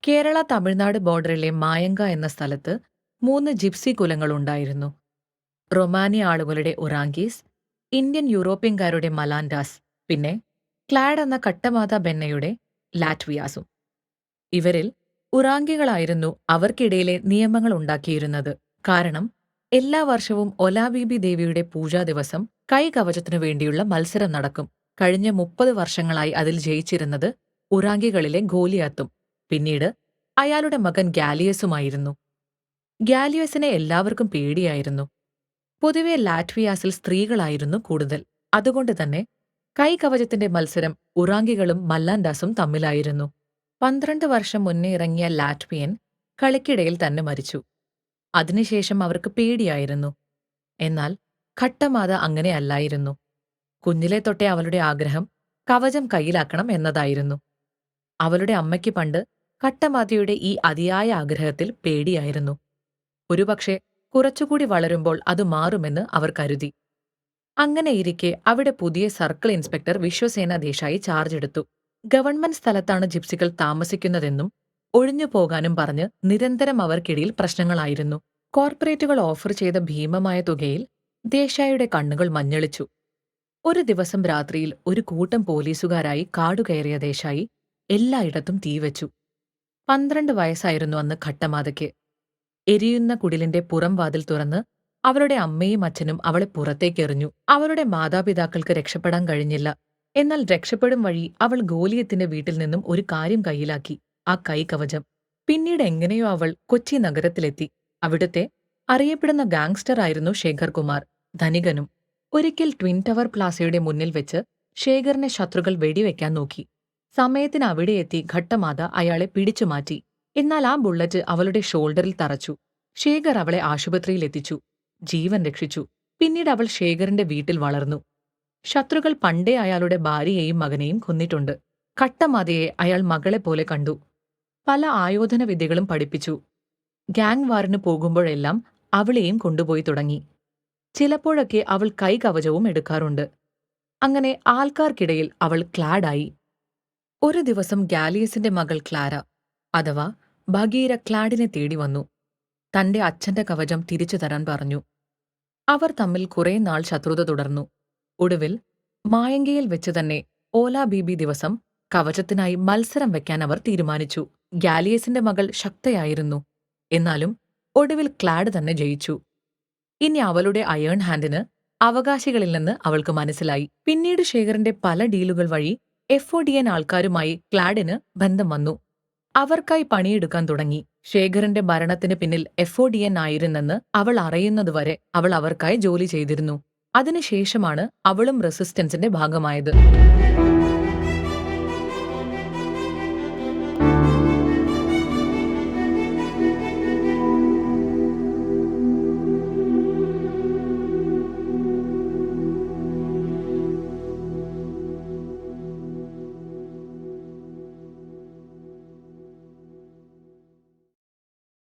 കേരള തമിഴ്നാട് ബോർഡറിലെ മായങ്ക എന്ന സ്ഥലത്ത് 3 gypsy കുലങ്ങളുണ്ടായിരുന്നു. Romania ആളുകളുടെ ഉറാങ്കീസ്, ഇന്ത്യൻ യൂറോപ്യൻകാരുടെ മലാൻഡാസ്, പിന്നെ ക്ലാഡ് എന്ന കട്ടമാത ബെന്നയുടെ ലാറ്റ്വിയാസും. ഇവരിൽ ഉറാങ്കികളായിരുന്നു അവർക്കിടയിലെ നിയമങ്ങൾ ഉണ്ടാക്കിയിരുന്നത്. കാരണം എല്ലാ വർഷവും ഒലാബീബി ദേവിയുടെ പൂജാ ദിവസം കൈകവചത്തിനു വേണ്ടിയുള്ള മത്സരം നടക്കും. കഴിഞ്ഞ 30 വർഷങ്ങളായി അതിൽ ജയിച്ചിരുന്നത് ഉറാങ്കികളിലെ ഗോലിയാത്തും പിന്നീട് അയാളുടെ മകൻ ഗാലിയസുമായിരുന്നു. ഗാലിയസിനെ എല്ലാവർക്കും പേടിയായിരുന്നു. പൊതുവെ ലാറ്റ്വിയാസിൽ സ്ത്രീകളായിരുന്നു കൂടുതൽ. അതുകൊണ്ട് തന്നെ കൈകവചത്തിന്റെ മത്സരം ഉറാങ്കികളും മല്ലാൻഡാസും തമ്മിലായിരുന്നു. 12 വർഷം മുന്നേ ഇറങ്ങിയ ലാറ്റ്വിയൻ കളിക്കിടയിൽ തന്നെ മരിച്ചു. അതിനുശേഷം അവർക്ക് പേടിയായിരുന്നു. എന്നാൽ ഖട്ടമാത അങ്ങനെയല്ലായിരുന്നു. കുഞ്ഞിലെ തൊട്ടേ അവളുടെ ആഗ്രഹം കവചം കയ്യിലാക്കണം എന്നതായിരുന്നു. അവളുടെ അമ്മയ്ക്ക് പണ്ട് കട്ടമാതയുടെ ഈ അതിയായ ആഗ്രഹത്തിൽ പേടിയായിരുന്നു. ഒരുപക്ഷെ കുറച്ചുകൂടി വളരുമ്പോൾ അത് മാറുമെന്ന് അവർ കരുതി. അങ്ങനെയിരിക്കെ അവിടെ പുതിയ സർക്കിൾ ഇൻസ്പെക്ടർ വിശ്വസേന ദേശായി ചാർജ് എടുത്തു. ഗവൺമെന്റ് സ്ഥലത്താണ് ജിപ്സികൾ താമസിക്കുന്നതെന്നും ഒഴിഞ്ഞു പോകാനും പറഞ്ഞ് നിരന്തരം അവർക്കിടയിൽ പ്രശ്നങ്ങളായിരുന്നു. കോർപ്പറേറ്റുകൾ ഓഫർ ചെയ്ത ഭീമമായ തുകയിൽ ദേശായിയുടെ കണ്ണുകൾ മഞ്ഞളിച്ചു. ഒരു ദിവസം രാത്രിയിൽ ഒരു കൂട്ടം പോലീസുകാരായി കാടുകയറിയ ദേശായി എല്ലായിടത്തും തീവച്ചു. 12 വയസ്സായിരുന്നു അന്ന് ഖട്ടമാതയ്ക്ക്. എരിയുന്ന കുടിലിന്റെ പുറം വാതിൽ തുറന്ന് അവളുടെ അമ്മയും അച്ഛനും അവളെ പുറത്തേക്കെറിഞ്ഞു. അവളുടെ മാതാപിതാക്കൾക്ക് രക്ഷപ്പെടാൻ കഴിഞ്ഞില്ല. എന്നാൽ രക്ഷപ്പെടും വഴി അവൾ ഗോലിയത്തിന്റെ വീട്ടിൽ നിന്നും ഒരു കാര്യം കയ്യിലാക്കി, ആ കൈകവചം. പിന്നീട് എങ്ങനെയോ അവൾ കൊച്ചി നഗരത്തിലെത്തി. അവിടുത്തെ അറിയപ്പെടുന്ന ഗാങ്സ്റ്റർ ആയിരുന്നു ശേഖർ കുമാർ, ധനികനും. ഒരിക്കൽ ട്വിൻ ടവർ പ്ലാസയുടെ മുന്നിൽ വെച്ച് ശേഖറിനെ ശത്രുക്കൾ വെടിവെക്കാൻ നോക്കി. സമയത്തിന് അവിടെ എത്തി ഘട്ടമാത അയാളെ പിടിച്ചുമാറ്റി. എന്നാൽ ആ ബുള്ളറ്റ് അവളുടെ ഷോൾഡറിൽ തറച്ചു. ശേഖർ അവളെ ആശുപത്രിയിലെത്തിച്ചു, ജീവൻ രക്ഷിച്ചു. പിന്നീട് അവൾ ശേഖറിന്റെ വീട്ടിൽ വളർന്നു. ശത്രുക്കൾ പണ്ടേ അയാളുടെ ഭാര്യയെയും മകനെയും കൊന്നിട്ടുണ്ട്. ഘട്ടമാതയെ അയാൾ മകളെപ്പോലെ കണ്ടു. പല ആയോധന വിദ്യകളും പഠിപ്പിച്ചു. ഗാങ് വാറിന് പോകുമ്പോഴെല്ലാം അവളെയും കൊണ്ടുപോയി തുടങ്ങി. ചിലപ്പോഴൊക്കെ അവൾ കൈകവചവും എടുക്കാറുണ്ട്. അങ്ങനെ ആൾക്കാർക്കിടയിൽ അവൾ ക്ലാഡായി. ഒരു ദിവസം ഗാലിയസിന്റെ മകൾ ക്ലാര അഥവാ ഭഗീര ക്ലാഡിനെ തേടി വന്നു. തന്റെ അച്ഛന്റെ കവചം തിരിച്ചു തരാൻ പറഞ്ഞു. അവർ തമ്മിൽ കുറെ നാൾ ശത്രുത തുടർന്നു. ഒടുവിൽ മായങ്കയിൽ വെച്ച് തന്നെ ഓലാബീബി ദിവസം കവചത്തിനായി മത്സരം വെക്കാൻ അവർ തീരുമാനിച്ചു. ഗാലിയസിന്റെ മകൾ ശക്തയായിരുന്നു. എന്നാലും ഒടുവിൽ ക്ലാഡ് തന്നെ ജയിച്ചു. ഇനി അവളുടെ അയേൺ ഹാൻഡിന് അവകാശികളില്ലെന്ന് അവൾക്ക് മനസ്സിലായി. പിന്നീട് ശേഖറിന്റെ പല ഡീലുകൾ വഴി FODN ആൾക്കാരുമായി ക്ലാഡിന് ബന്ധം വന്നു. അവർക്കായി പണിയെടുക്കാൻ തുടങ്ങി. ശേഖറിന്റെ ഭരണത്തിന് പിന്നിൽ FODN ആയിരുന്നെന്ന് അവൾ അറിയുന്നതുവരെ അവൾ അവർക്കായി ജോലി ചെയ്തിരുന്നു. അതിനുശേഷമാണ് അവളും റെസിസ്റ്റൻസിന്റെ ഭാഗമായത്.